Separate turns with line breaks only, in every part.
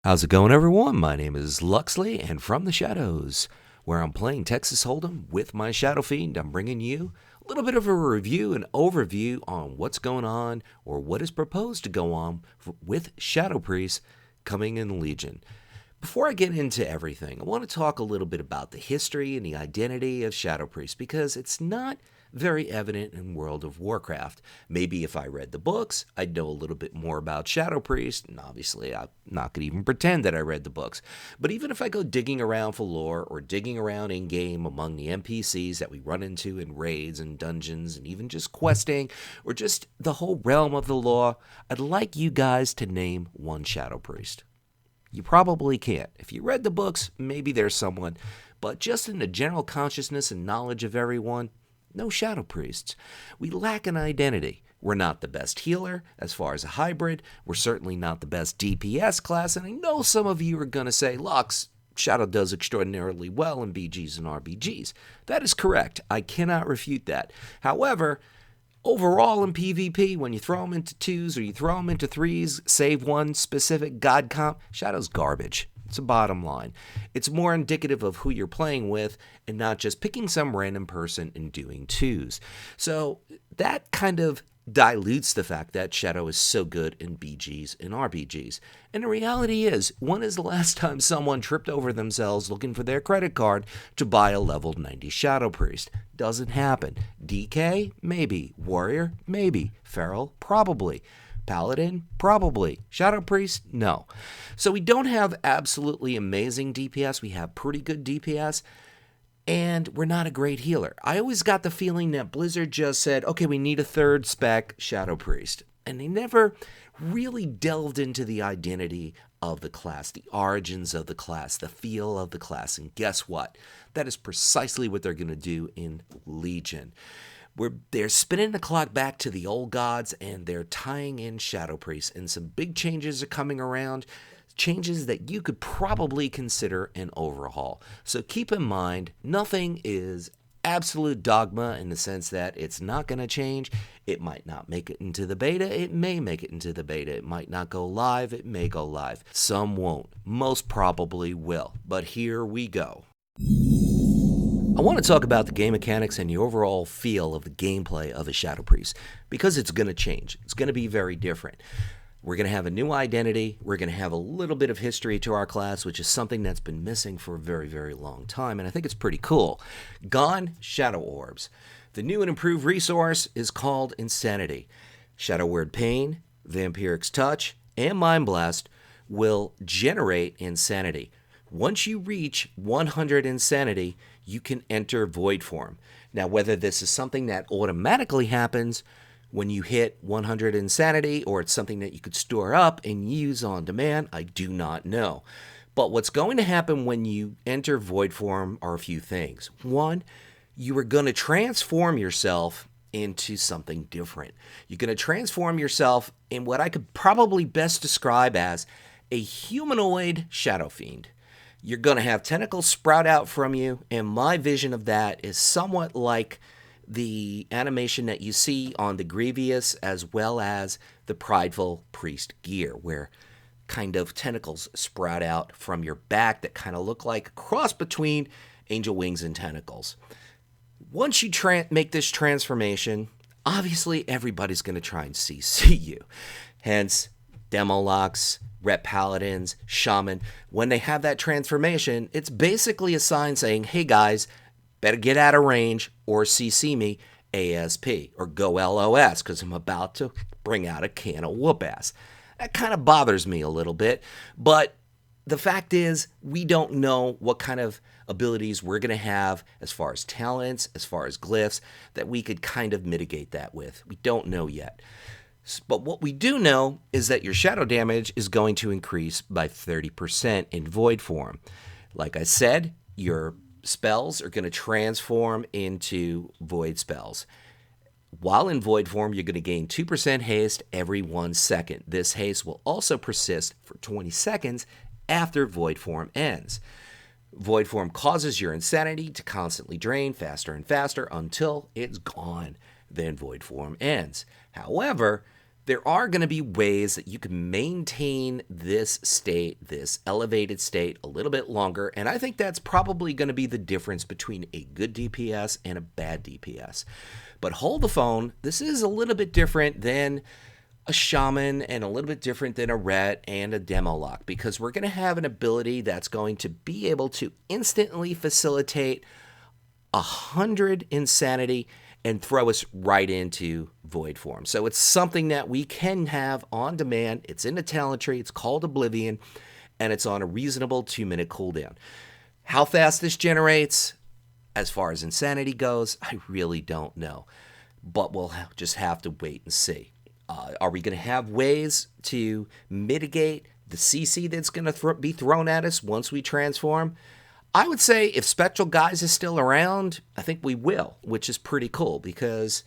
How's it going, everyone? My name is Luxeley, and from the shadows, where I'm playing Texas Hold'em with my Shadow Fiend, I'm bringing you a little bit of a review and overview on what's going on, or what is proposed to go on with Shadow Priest coming in Legion. Before I get into everything, I want to talk a little bit about the history and the identity of Shadow Priest, because it's not very evident in World of Warcraft. Maybe if I read the books, I'd know a little bit more about Shadow Priest, and obviously I'm not going to even pretend that I read the books. But even if I go digging around for lore, or digging around in-game among the NPCs that we run into in raids and dungeons, and even just questing, or just the whole realm of the lore, I'd like you guys to name one Shadow Priest. You probably can't. If you read the books, maybe there's someone, but just in the general consciousness and knowledge of everyone, no Shadow Priests. We lack an identity. We're not the best healer as far as a hybrid. We're certainly not the best DPS class, and I know some of you are going to say, Lux, Shadow does extraordinarily well in BGs and RBGs. That is correct. I cannot refute that. However, overall in PvP, when you throw them into 2s or you throw them into 3s, save one specific god comp, Shadow's garbage. It's a bottom line. It's more indicative of who you're playing with and not just picking some random person and doing 2s. So that kind of dilutes the fact that Shadow is so good in BGs and RBGs. And the reality is, when is the last time someone tripped over themselves looking for their credit card to buy a level 90 Shadow Priest? Doesn't happen. DK? Maybe. Warrior? Maybe. Feral? Probably. Paladin? Probably. Shadow Priest? No. So we don't have absolutely amazing DPS. We have pretty good DPS. And we're not a great healer. I always got the feeling that Blizzard just said, okay, we need a third spec Shadow Priest. And they never really delved into the identity of the class, the origins of the class, the feel of the class. And guess what? That is precisely what they're going to do in Legion. They're spinning the clock back to the old gods, and they're tying in Shadow Priest. And some big changes are coming around. Changes that you could probably consider an overhaul. So keep in mind, nothing is absolute dogma in the sense that it's not going to change. It might not make it into the beta. It may make it into the beta. It might not go live. It may go live. Some won't. Most probably will. But here we go. I want to talk about the game mechanics and the overall feel of the gameplay of a Shadow Priest, because it's going to change. It's going to be very different. We're going to have a new identity. We're going to have a little bit of history to our class, which is something that's been missing for a very, very long time, and I think it's pretty cool. Gone, Shadow Orbs. The new and improved resource is called Insanity. Shadow Word Pain, Vampiric's Touch, and Mind Blast will generate Insanity. Once you reach 100 Insanity, you can enter Void Form. Now, whether this is something that automatically happens when you hit 100 Insanity, or it's something that you could store up and use on demand, I do not know. But what's going to happen when you enter Void Form are a few things. One, you are going to transform yourself into something different. You're going to transform yourself in what I could probably best describe as a humanoid Shadow Fiend. You're going to have tentacles sprout out from you, and my vision of that is somewhat like the animation that you see on the Grievous as well as the Prideful Priest gear, where kind of tentacles sprout out from your back that kind of look like a cross between angel wings and tentacles. Once you make this transformation, obviously everybody's going to try and CC you. Hence, Demolux, Rep Paladins, Shaman. When they have that transformation, it's basically a sign saying, hey guys, better get out of range or CC me ASP or go LOS, because I'm about to bring out a can of whoop ass. That kind of bothers me a little bit, but the fact is we don't know what kind of abilities we're going to have as far as talents, as far as glyphs, that we could kind of mitigate that with. We don't know yet. But what we do know is that your shadow damage is going to increase by 30% in Void Form. Like I said, your spells are going to transform into Void spells. While in Void Form, you're going to gain 2% haste every 1 second. This haste will also persist for 20 seconds after Void Form ends. Void Form causes your insanity to constantly drain faster and faster until it's gone. Then Void Form ends. However, There are going to be ways that you can maintain this state, this elevated state, a little bit longer, and I think that's probably going to be the difference between a good DPS and a bad DPS. But hold the phone, this is a little bit different than a shaman and a little bit different than a ret and a demo lock, because we're going to have an ability that's going to be able to instantly facilitate 100 insanity and throw us right into void form. So it's something that we can have on demand. It's in the talent tree. It's called Oblivion, and it's on a reasonable 2-minute cooldown. How fast this generates, as far as insanity goes, I really don't know. But we'll just have to wait and see. Are we going to have ways to mitigate the CC that's going to be thrown at us once we transform? I would say if Spectral Guise is still around, I think we will, which is pretty cool because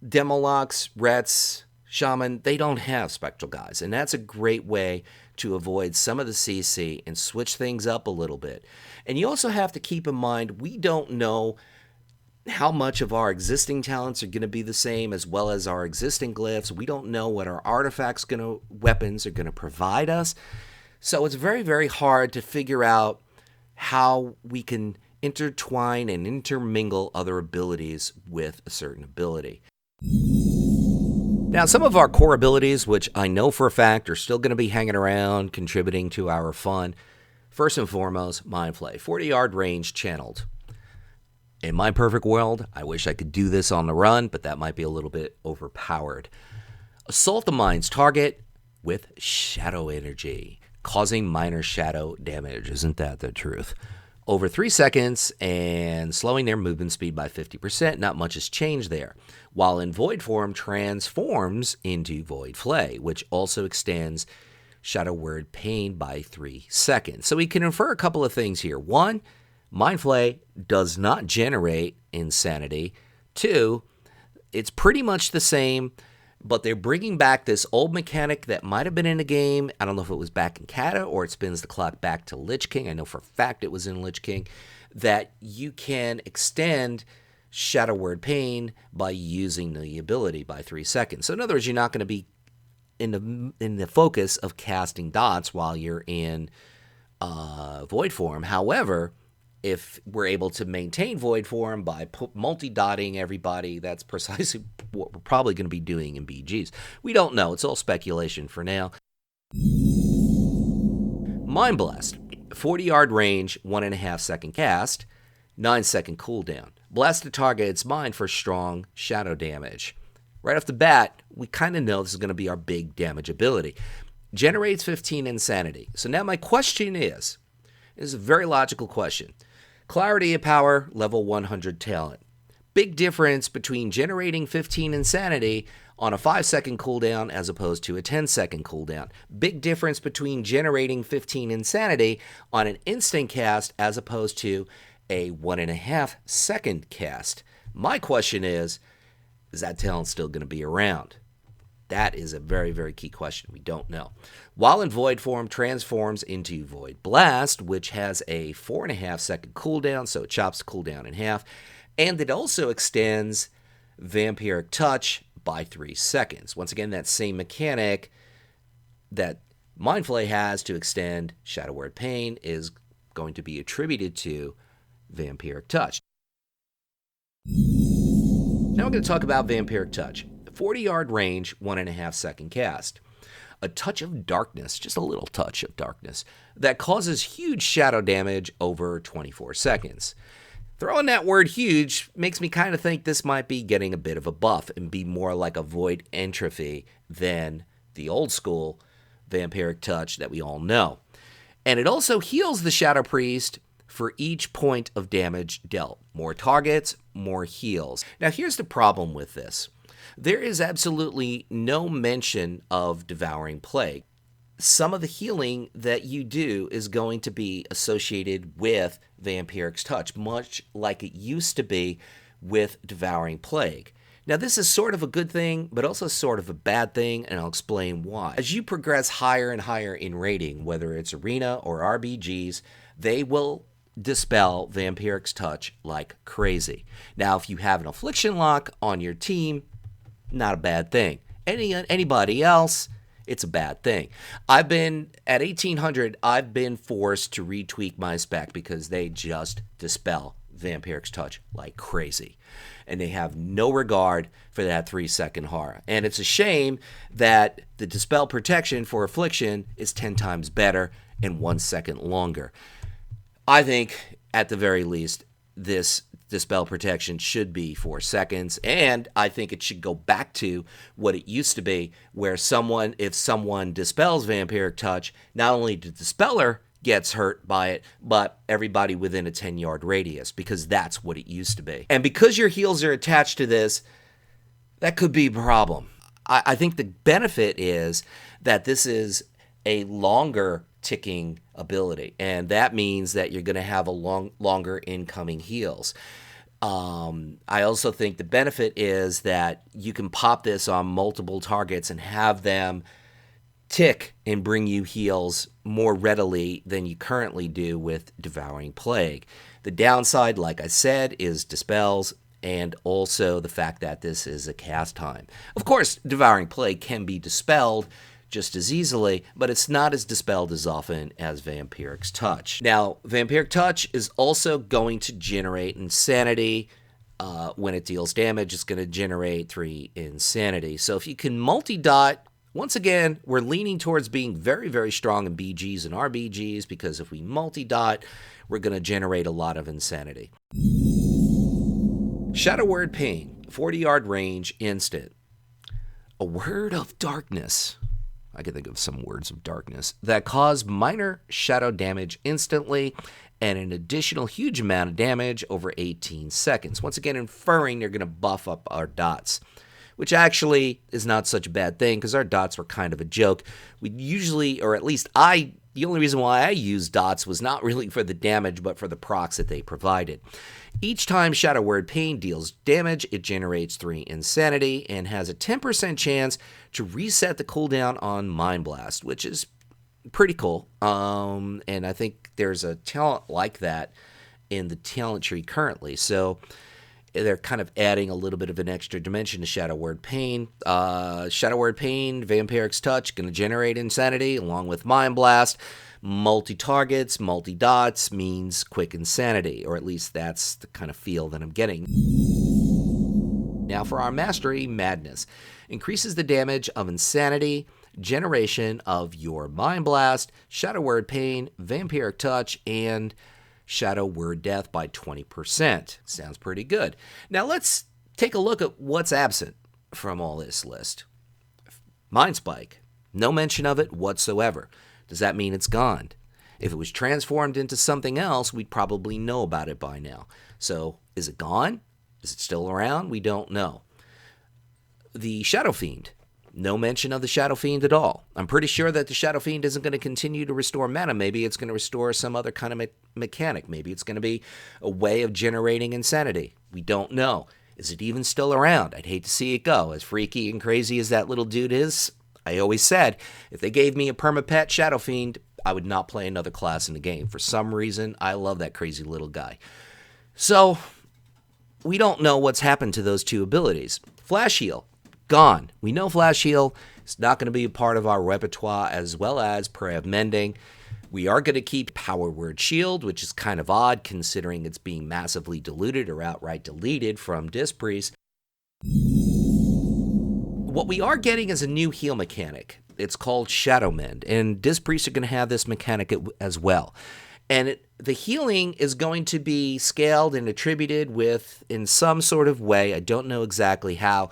Demolocks, Rets, Shaman, they don't have Spectral Guise, and that's a great way to avoid some of the CC and switch things up a little bit. And you also have to keep in mind, we don't know how much of our existing talents are going to be the same as well as our existing glyphs. We don't know what our weapons are going to provide us. So it's very, very hard to figure out how we can intertwine and intermingle other abilities with a certain ability. Now, some of our core abilities, which I know for a fact are still going to be hanging around, contributing to our fun. First and foremost, Mind Flay, 40-yard range channeled. In my perfect world, I wish I could do this on the run, but that might be a little bit overpowered. Assault the mind's target with shadow energy, causing minor shadow damage. Isn't that the truth? Over 3 seconds and slowing their movement speed by 50%. Not much has changed there. While in void form, transforms into Void Flay, which also extends Shadow Word Pain by 3 seconds. So we can infer a couple of things here. One, Mind Flay does not generate insanity. Two, it's pretty much the same, but they're bringing back this old mechanic that might have been in the game. I don't know if it was back in Kata or it spins the clock back to Lich King. I know for a fact it was in Lich King, that you can extend Shadow Word Pain by using the ability by 3 seconds. So in other words, you're not going to be in the focus of casting dots while you're in void form. However, if we're able to maintain void form by multi-dotting everybody, that's precisely what we're probably going to be doing in BGs. We don't know. It's all speculation for now. Mind Blast, 40-yard range, 1.5 second cast, 9 second cooldown. Blast the target its mind for strong shadow damage. Right off the bat, we kind of know this is going to be our big damage ability. Generates 15 insanity. So now my question is a very logical question. Clarity of Power, level 100 talent. Big difference between generating 15 insanity on a 5-second cooldown as opposed to a 10-second cooldown. Big difference between generating 15 insanity on an instant cast as opposed to a 1.5 second cast. My question is that talent still going to be around? That is a very, very key question. We don't know. While in void form, transforms into Void Blast, which has a 4.5 second cooldown, so it chops the cooldown in half. And it also extends Vampiric Touch by 3 seconds. Once again, that same mechanic that Mind Flay has to extend Shadow Word Pain is going to be attributed to Vampiric Touch. Now we're going to talk about Vampiric Touch. 40-yard range, 1.5 second cast. A touch of darkness, just a little touch of darkness, that causes huge shadow damage over 24 seconds. Throwing that word huge makes me kind of think this might be getting a bit of a buff and be more like a Void Entropy than the old school Vampiric Touch that we all know. And it also heals the Shadow Priest for each point of damage dealt. More targets, more heals. Now here's the problem with this. There is absolutely no mention of Devouring Plague. Some of the healing that you do is going to be associated with Vampiric's Touch, much like it used to be with Devouring Plague. Now, this is sort of a good thing, but also sort of a bad thing, and I'll explain why. As you progress higher and higher in rating, whether it's Arena or RBGs, they will dispel Vampiric's Touch like crazy. Now, if you have an Affliction Lock on your team, not a bad thing. anybody else, it's a bad thing. I've been at 1800. I've been forced to retweak my spec because they just dispel Vampiric's Touch like crazy, and they have no regard for that 3-second horror. And it's a shame that the dispel protection for Affliction is 10 times better and 1 second longer. I think at the very least this dispel protection should be 4 seconds, and I think it should go back to what it used to be, where if someone dispels Vampiric Touch, not only the dispeller gets hurt by it, but everybody within a 10-yard radius, because that's what it used to be. And because your heals are attached to this, that could be a problem. I think the benefit is that this is a longer ticking ability, and that means that you're going to have a longer incoming heals. I also think the benefit is that you can pop this on multiple targets and have them tick and bring you heals more readily than you currently do with Devouring Plague. The downside, like I said, is dispels, and also the fact that this is a cast time. Of course, Devouring Plague can be dispelled just as easily, but it's not as dispelled as often as Vampiric's Touch. Now, Vampiric Touch is also going to generate Insanity. When it deals damage, it's going to generate 3 Insanity. So if you can multi-dot, once again, we're leaning towards being very, very strong in BGs and RBGs, because if we multi-dot, we're going to generate a lot of Insanity. Shadow Word Pain, 40-yard range, instant. A word of darkness. I can think of some words of darkness that cause minor shadow damage instantly and an additional huge amount of damage over 18 seconds. Once again, inferring they're going to buff up our dots, which actually is not such a bad thing because our dots were kind of a joke. We usually, or at least the only reason why I used dots was not really for the damage, but for the procs that they provided. Each time Shadow Word Pain deals damage, it generates 3 Insanity and has a 10% chance to reset the cooldown on Mind Blast, which is pretty cool. And I think there's a talent like that in the talent tree currently. So they're kind of adding a little bit of an extra dimension to Shadow Word Pain. Shadow Word Pain, Vampiric's Touch, going to generate Insanity along with Mind Blast. Multi-targets, multi-dots means quick Insanity, or at least that's the kind of feel that I'm getting. Now for our Mastery, Madness. Increases the damage of Insanity, generation of your Mind Blast, Shadow Word Pain, Vampiric Touch, and Shadow Word Death by 20%. Sounds pretty good. Now let's take a look at what's absent from all this list. Mind Spike. No mention of it whatsoever. Does that mean it's gone? If it was transformed into something else, we'd probably know about it by now. So is it gone? Is it still around? We don't know. The Shadow Fiend. No mention of the Shadow Fiend at all. I'm pretty sure that the Shadow Fiend isn't going to continue to restore mana. Maybe it's going to restore some other kind of mechanic. Maybe it's going to be a way of generating Insanity. We don't know. Is it even still around? I'd hate to see it go. As freaky and crazy as that little dude is, I always said, if they gave me a perma-pet Shadow Fiend, I would not play another class in the game. For some reason, I love that crazy little guy. So, we don't know what's happened to those 2 abilities. Flash Heal. Gone. We know Flash Heal is not going to be a part of our repertoire, as well as Prayer of Mending. We are going to keep Power Word Shield, which is kind of odd considering it's being massively diluted or outright deleted from Disc Priest. What we are getting is a new heal mechanic. It's called Shadow Mend, and Disc Priests are going to have this mechanic as well. And the healing is going to be scaled and attributed with, in some sort of way, I don't know exactly how,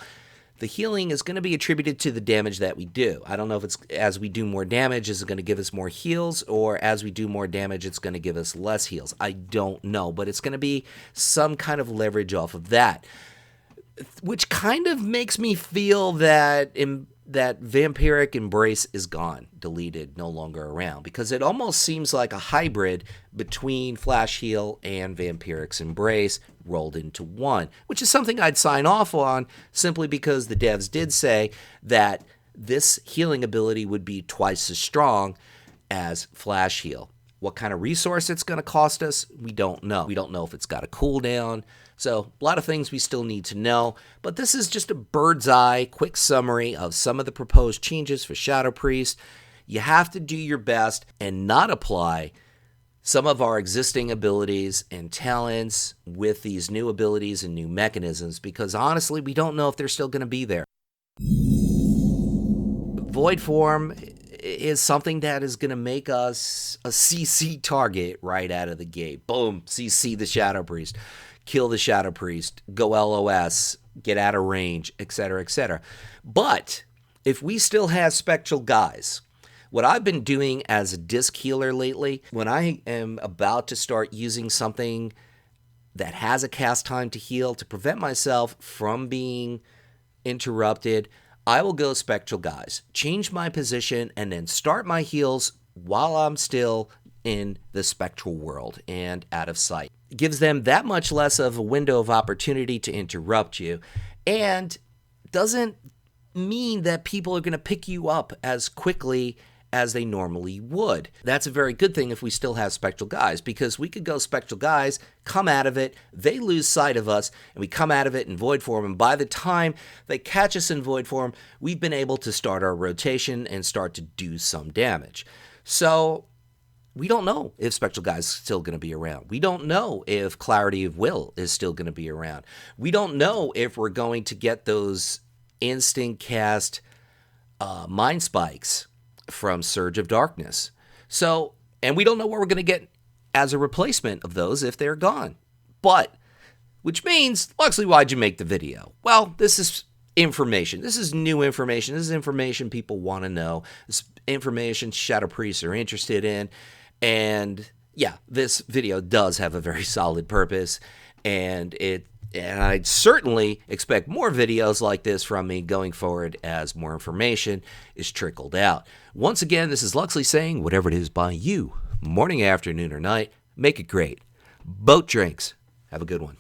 the healing is going to be attributed to the damage that we do. I don't know if it's as we do more damage, is it going to give us more heals, or as we do more damage, it's going to give us less heals. I don't know, but it's going to be some kind of leverage off of that, which kind of makes me feel that that Vampiric Embrace is gone, deleted, no longer around, because it almost seems like a hybrid between Flash Heal and Vampiric's Embrace rolled into one, which is something I'd sign off on simply because the devs did say that this healing ability would be twice as strong as Flash Heal. What kind of resource it's going to cost us, we don't know. We don't know if it's got a cooldown. So a lot of things we still need to know, but this is just a bird's eye quick summary of some of the proposed changes for Shadow Priest. You have to do your best and not apply some of our existing abilities and talents with these new abilities and new mechanisms, because honestly, we don't know if they're still going to be there. Void form is something that is going to make us a CC target right out of the gate. Boom, CC the Shadow Priest, kill the Shadow Priest, go LOS, get out of range, etc., etc. But if we still have spectral guys, what I've been doing as a disc healer lately, when I am about to start using something that has a cast time to heal to prevent myself from being interrupted, I will go spectral guys, change my position, and then start my heals while I'm still in the spectral world and out of sight. It gives them that much less of a window of opportunity to interrupt you, and doesn't mean that people are going to pick you up as quickly as they normally would. That's a very good thing if we still have spectral guys, because we could go spectral guys, come out of it, they lose sight of us, and we come out of it in void form, and by the time they catch us in void form, we've been able to start our rotation and start to do some damage. So we don't know if spectral guys is still going to be around. We don't know if clarity of will is still going to be around. We don't know if we're going to get those instant cast mind spikes from Surge of Darkness. So, and we don't know what we're going to get as a replacement of those if they're gone. But, which means, Luxley, why'd you make the video? Well, this is information. This is new information. This is information people want to know. This information Shadow Priests are interested in. And yeah, this video does have a very solid purpose, and I'd certainly expect more videos like this from me going forward as more information is trickled out. Once again, this is Luxley saying, whatever it is by you, morning, afternoon, or night, make it great. Boat drinks. Have a good one.